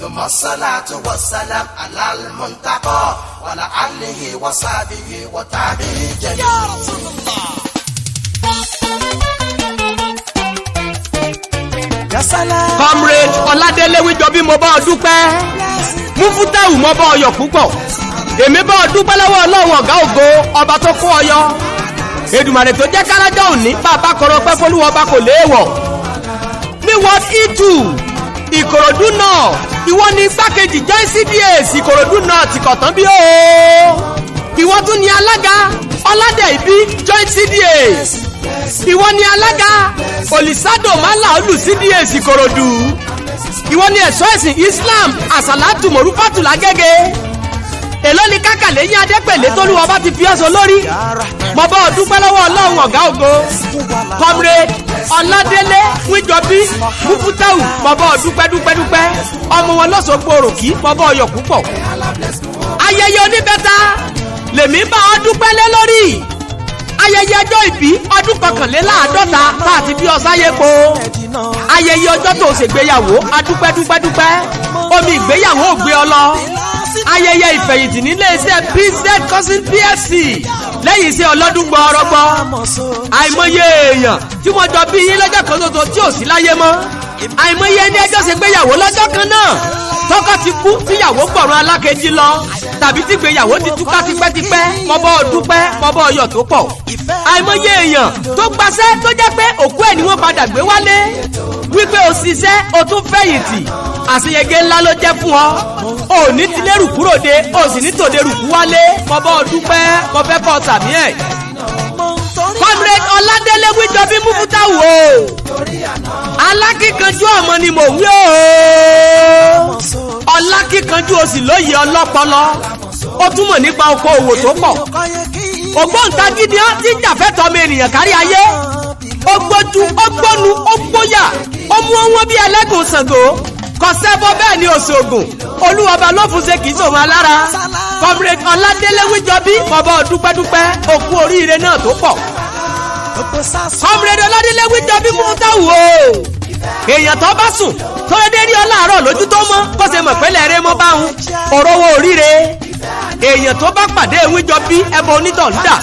ثم الصلاة والسلام على المنتقى وعلى آله وصحبه وتابعه جميعا يا رسول الله. Comrade Ọládélé Wíjọbí mo bá ọ dúpẹ́, Múfútáù mo bá ọ yọ̀ púpọ̀, èmi bá ọ dúpẹ́ lọ́wọ́ Ọlọ́run ọ̀gá ògo ọba tó kó ọ yọ. Èdùmàrè tó jẹ́ kálájọ́ òní bàbá kọ̀rọ̀ pẹ́ fọlúwọ́ ọba kò léèwọ̀. Ní Ward E2 Ìkòròdú náà ìwọ ni igbákejì joint CDS Ìkòròdú náà ti kọ̀tán bí ó. Ìwọ tún ni alága Ọládẹ̀ìbí joint CDS. Ìwọ ni alága Olùsádò Málà Olù CDS Ìkòròdú. Ìwọ ni ẹ̀ṣọ́ ẹ̀sìn Islam Àsàlátù Mọ̀rúfátù Lágége. Èló ni kákàlẹ́ yín Adépèlé tólúwa bá ti fi ọ́sọ lórí. Mo bá ọ dúpẹ́ lọ́wọ́ Ọlọ́run ọ̀gá ògo. Comrade Ọládélé Wíjọbí Múfútáù mo bá ọ dúpẹ́. Ọmọ wọn lọ́sọ̀gbọ̀ òròkì mo bá ọ yọ̀ púpọ̀. Ayẹyẹ oníbẹ́ta lèmi bá ọ dúpẹ́ lé lórí. Ayẹyẹ ọjọ́ ìbí ọdún 51 tá a ti bí ọ sáyé po. Ayẹyẹ ọjọ́ tó ṣègbéyàwó adúpẹ́. Omi ìgbéyàwó ò gbé ọ lọ. Ayẹyẹ ìfẹ̀yìntì nílé iṣẹ́ PZ Cousin PSC lẹ́yìn iṣẹ́ ọlọ́dún gbọ́ọ́rọ́gbọ́. Àìmọye èèyàn tí wọ́n jọ bí yín lọ́jọ́ kan lóto tí ò sí láyé mọ́. Àìmọye ẹni ẹjọ́ ṣègbéyàwó lọ́jọ́ kan náà. Tọ́kọ ti kú tíyàwó gbọ̀run alákejì lọ tàbí tígbéyàwó ti túká tipẹ́tipẹ́ mo bá ọ dúpẹ́ mo bá ọ yọ̀ tó pọ̀. Àìmọye èèyàn tó gbaṣẹ́ tó jẹ́ pé òkú ẹ̀ ni wọ́n padà gbé wálé wípé o ṣiṣẹ́ o tún fẹ̀yìntì àṣeyege ńlá ló jẹ́ fún ọ. O ní tilérù kúrò dé o sì ní tòderù kú wálé mo bá ọ dúpẹ́ mo fẹ́ kọ́ tàbí ẹ̀. Comrade Ọládélé Wíjọbí Múfútáù o alákìkanjú ọmọ ni mò ń wí o. Ọlákìkanjú o sì lóye ọlọ́pọlọ ó túmọ̀ nípa oko òwò tó pọ̀. Ògbóǹtagídí á ti jàfẹ́tọ̀ ọmọ ènìyàn kárí ayé. Ó gbójú ó gbónu ó gbóyà ó mú owó bí ẹlẹ́gùn Ṣàngó kọ̀sẹ́bọ bẹ́ẹ̀ ni òṣogùn olúwọba ló fún ṣe kì í sòun alára. Comrade Ọládélé Wíjọbí mo bá ọ dúpẹ́ òkú oríire náà tó pọ̀. Comrade Ọládélé Wíjọbí Múfútáù o èèyàn tó bá sùn tó dé rí ọ láàárọ̀ lójú tó mọ́ kó ṣe mọ̀ pé lẹ́rẹ́ mọ́ bá ń òrówó oríire. Èèyàn tó bá pàdé Wíjọbí ẹbọ onítọ̀ ń dà.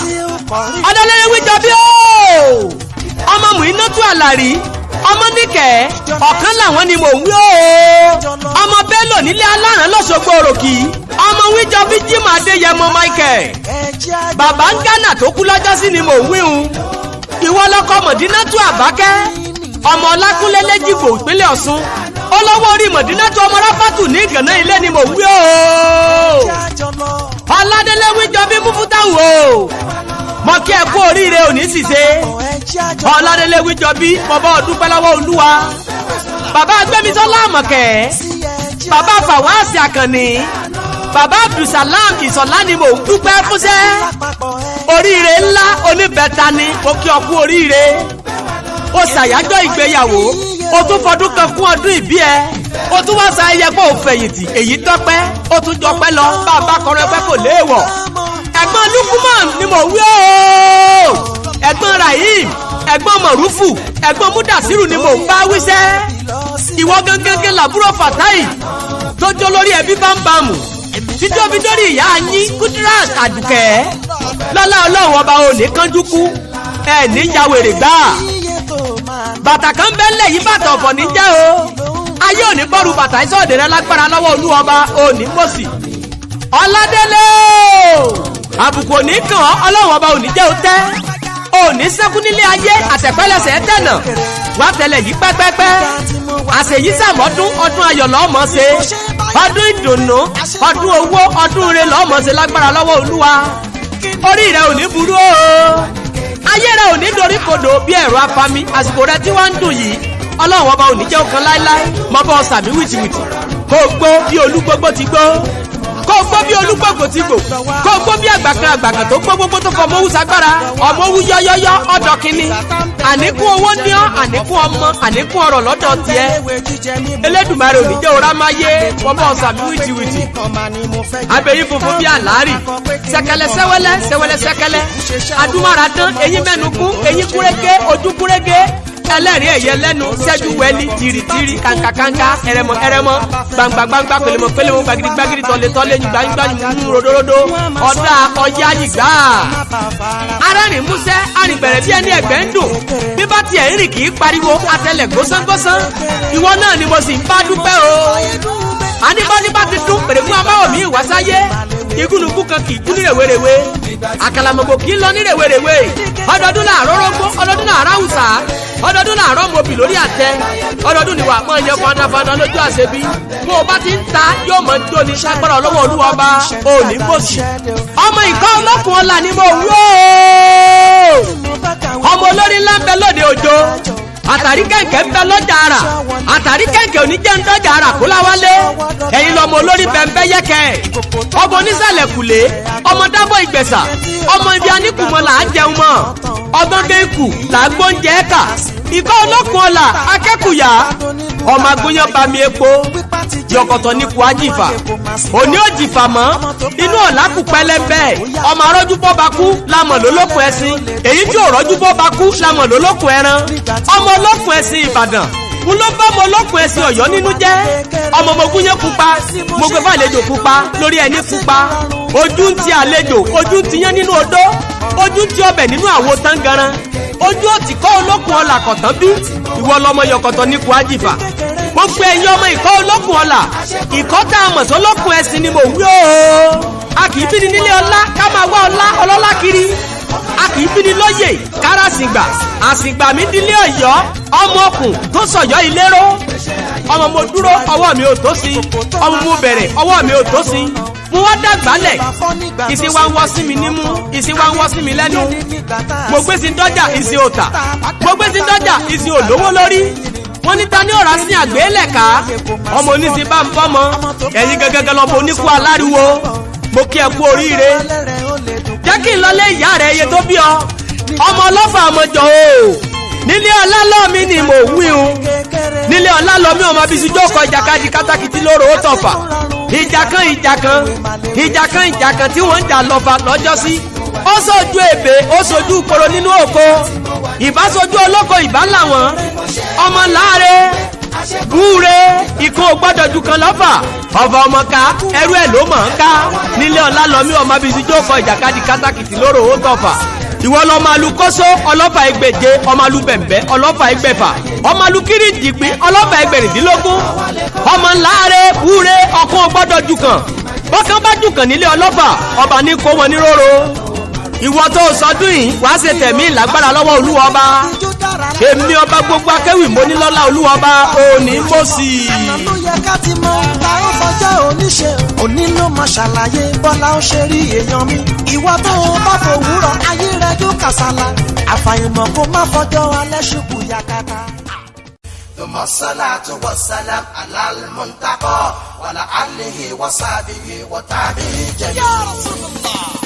Ọládélé Wíjọbí o ọmọ Mùínátù Àlàrí ọmọ níkẹ́ ọ̀kan làwọn ni mò ń wí o. Ọmọ Bello nílé aláràn lọ́sọ̀gbọ̀ òròkì ọmọ Wíjọbí Jimoh Adéyẹmọ Michael. Bàbá ń Ghana tó kú lọ́jọ́ sí ni mò ń wí un. Ìwọ lọkọ Mọ̀dínátù Àbákẹ́ ọmọ Ọlákúnlé Lẹ́jìgbò ìpínlẹ̀ Ọ̀ṣun. Olówó orí Mọ̀dínátù ọmọ Ráfátù ní Ìgànná ilé ni mò ń wí o. Ọládélé Wíjọbí Múfútáù o mo kí ẹ kú oríire òní ṣìṣe. Ọládélé Wíjọbí mo bá ọ dúpẹ́ lọ́wọ́ Olúwa. Bàbá Gbémisọ́lá Àmọ̀kẹ́ bàbá Fàwáàsì Àkànní bàbá Abdulsalam Ìsọ̀lá ni mò ń dúpẹ́ fúnṣẹ́. Oríire ńlá oníbẹ̀ta ni mo kí ọ kú oríire. Ó ṣàyájọ́ ìgbéyàwó ó tún fọdún kan kún ọdún ìbí ẹ ó tún wá sa ẹyẹ pé ò fẹ̀yìntì èyí tọ́pẹ́ ó tún jọpẹ́ lọ bàbá kọrin ẹgbẹ́ kò léèwọ̀. Ẹ̀gbọ́n Lukuman ni mò ń wí o. Ẹ̀gbọ́n Rahim ẹ̀gbọ́n Mọ̀rúfù ẹ̀gbọ́n Múdàsírù ni mò ń bá wíṣẹ́. Ìwọ gangan làbúrò Fatai tó jó lórí ẹbí bámbàmù títí fi dórí ìyá yín Kudrat Àdùkẹ́. Lọ́lá Ọlọ́run ọba ò ní kánjú kú ẹ̀ ní yàwèrè gbà. Bàtà kan bẹ́lẹ̀ yí bàtà ọ̀fọ̀ ní jẹ́ o. Ayé òní bọ́ọ̀rù bàtà ìsọ̀dẹ̀ rẹ lágbára lọ́wọ́ Olúwọba òní pòsì. Ọládélé àbùkù òní kàn ọ́ Ọlọ́run ọba òní jẹ́ òtẹ́. Òní sẹ́kù nílé ayé àtẹ̀pẹ́lẹsẹ̀ tẹ̀nà wá tẹ̀lẹ̀ yí pẹ́pẹ́pẹ́. Àṣèyí sàmọ́dún ọdún ayọ̀ lọ́mọ ṣe. Ọdún ìdùnnú ọdún owó ọdún ire lọ́mọ ṣe lágbára lọ́wọ́ Olúwa. Orí rẹ òní burú o. Ayé rẹ òní dorí kodò bí ẹ̀rọ apami àsìkò rẹ tí wọ́n ń dùn yìí Ọlọ́run ọba òní jẹ́ ọ̀kan láéláé mọ́ bọ́ sàmí wìtìwìtì kó gbó bí olúgbógbó ti gbó kó gbó bí olúgbógbó ti gbó kó gbó bí àgbàkan tó gbó gbogbo tó fọ ọmọ owó sagbára ọmọ owó yọ́yọ́yọ́ ọ̀dọ̀ kínní àníkún owó ní ọ́ àníkún ọmọ àníkún ọrọ̀ lọ́dọ̀ tiẹ̀ Elédùmarè òní jẹ́ òrá máa yé mọ́ bọ́ sàmí wìtìwìtì abẹ́yí funfun bí àlárì sẹ́kẹ́lẹ́ sẹ́wẹ́lẹ́ sẹ́kẹ́lẹ́ adúmáradán eyín mẹ́nukún eyín kúrégé ojú kúrégé ẹlẹ́rìí ẹ̀yẹ lẹ́nu ṣẹ́jú wẹ́lí tìrìtìrì kàǹkàkàǹkà ẹrẹmọ gbangba pèlémọ gbagidi tọ́lé gbangba rodorodo ọ̀dà ọjà yìgbà. arẹ́rìn músẹ́ arìnbẹ̀rẹ̀ bí ẹni ẹ̀gbẹ́ ń dùn bí bá tiẹ̀ ń rìn kì í pariwo atẹlẹ̀ gbósángbósán ìwọ náà ni mo sì ń bá dúpẹ́ o. anibọ́dí bá ti dún pèrè fún abáwọ̀ mi ìwásáyé igúnnugún kan kì í dún ní rèwerèwe àkàlàmọ̀gbò kì í lọ ní rèwerèwe ọdọọdún làárọ̀ rọ́gbó ọdọọdún làárọ̀ àwùsà ọdọọdún làárọ̀ mọ̀bì lórí àtẹ ọdọọdún ni wà á mọ̀ yẹ fandafanda lójú àṣebí bó o bá ti ń ta yóò mọ̀ jó ní sagbára ọlọ́wọ́ olúwa ọba òní mọ̀sí. ọmọ ìkọ́ ọlọ́kùn ọ̀la ni mo wú ọmọ olórí ńlá ń bẹ lóde òjò àtàrí kẹ̀kẹ́ ń bẹ lọ́jà ara àtàrí kẹ̀kẹ́ oníjẹ́ ń dọ́jà ara kó láwálé ẹ̀yin lọ́mọ olórí bẹ̀m̀bẹ́ yẹ́kẹ́ ọmọ onísàlẹ̀ kùlé ọmọ dábọ̀ ìgbẹ̀sà ọmọ ibi aníkùmọ̀ là á jẹun mọ́ ọgbọ́n ikù là á gbóúnjẹ ẹ̀ka ìkọ́ ọlọ́kùn ọ̀la akẹ́kùyà ọmọ agbóyan bami epo yọkọ̀tọ̀ ní kù ájìfà òní òjìfà mọ́ inú ọ̀la kù pẹ́lẹ́bẹ́ ọmọ arọ́jú bọ́ bá kú lámọ̀ lólókùn ẹṣin èyí tí ò rọ́jú bọ́ bá kú lámọ̀ lólókùn ẹran ọmọ olókùn ẹṣin ìbàdàn n ló bá ọmọ olókùn ẹṣin ọ̀yọ́ nínú jẹ́ ọmọ mogun yẹn pupa mo gbé fún àlejò pupa lórí ẹni pupa ojú ń ti àlejò ojú ń ti yẹn nínú odó ojú ń ti ọbẹ̀ nínú àwo tangaran ojú òtí kọ́ olókùn ọ̀la kọ̀tán bí ìwọ lọmọ yọkọ̀tọ̀ ní kù ájìfà gbogbo ẹ̀yin ọmọ ìkọ́ olókùn ọ̀la ìkọ́ tá a mọ̀ sólókùn ẹ̀sìn ni mo wí o a kì í bí ni nílé ọlá ká máa wá ọlá ọlọ́lá kiri a kì í bí ni lóye kára àsìgbà àsìgbà mi dílé ọ̀yọ́ ọmọ ọkùn tó sọ̀yọ́ ìlérò ọmọ mo dúró ọwọ́ mi ò tó sí ọmọ mo bẹ̀rẹ̀ ọwọ́ mi ò tó sí mo wá dàgbálẹ̀ ìsìn wa ń wọ́ sí mi nímú ìsìn wa ń wọ́ sí mi lẹ́nu mo gbé sí dọ́jà ìsìn òtà mo gbé sí dọ́jà ìsìn òlówó lórí wọ́n ní ta ní ọ̀rá sí àgbélẹ̀ká ọmọ oníṣẹ́ bá ń fọ́mọ ẹ̀yin gẹ́gẹ́ lọ́mọ oníkú aláriwo mo kí ẹ kú oríire jẹ́ kí n lọlé ìyá rẹ̀ iye tó bí ọ ọmọ ọlọ́fà àmọ́jọ o nílé ọlá lọ́ọ̀mí ni mo wí un nílé ọlá lọ́ọ̀mí ọmọ bíi sùjọ́ ìjàkadì kátàkìtì lóró ó tọ̀fà ìjà kan tí wọ́n ń jà lọ́fà lọ́jọ́sí ó sojú èbè ó sojú koro nínú òko ìbá sojú olóko ìbá làwọn ọmọ láàrẹ búure ikú gbọ́dọ̀ ju kan lọ́fà ọ̀fà ọmọ ká ẹrú ẹ̀ ló mọ̀ ń ká nílé ọlá lọ́mí ọmọ bíi sùjọ́ ìjàkadì kátàkìtì lóró ó tọ̀fà ìwọ lọmọ alukóso ọlọ́fà ẹgbẹ̀je ọmọ alubẹ̀m̀bẹ́ ọlọ́fà ẹgbẹ̀fà ọmọ alukiri dìgbì ọlọ́fà ẹgbẹ̀rìndínlógún ọmọ ńláre búre ọkàn gbọ́dọ̀ jù kan bọ́kàn bá jù kan nílé ọlọ́fà ọba ní kó wọn níróró ìwọ tó sọdún yìí wàá ṣe tẹ̀mí lágbára lọ́wọ́ olúwa ọba èmi ọba gbogbo akéwì mo ní lọ́lá olúwa ọba òní mọ́sí. àná ló yẹ ká ti mọ ta ó fọjọ́ oníṣe òní ló máa ṣàlàyé bọ́lá ó ṣe rí èèyàn mi ìwọ tó o bá fòwúrọ̀ ayé rẹ yóò kàsálà àfàìmọ̀ kó má fọjọ́ alẹ́ ṣubú yakata. ثم الصلاة والسلام على المنتقى وعلى آله وصحبه وتابعه جميعا.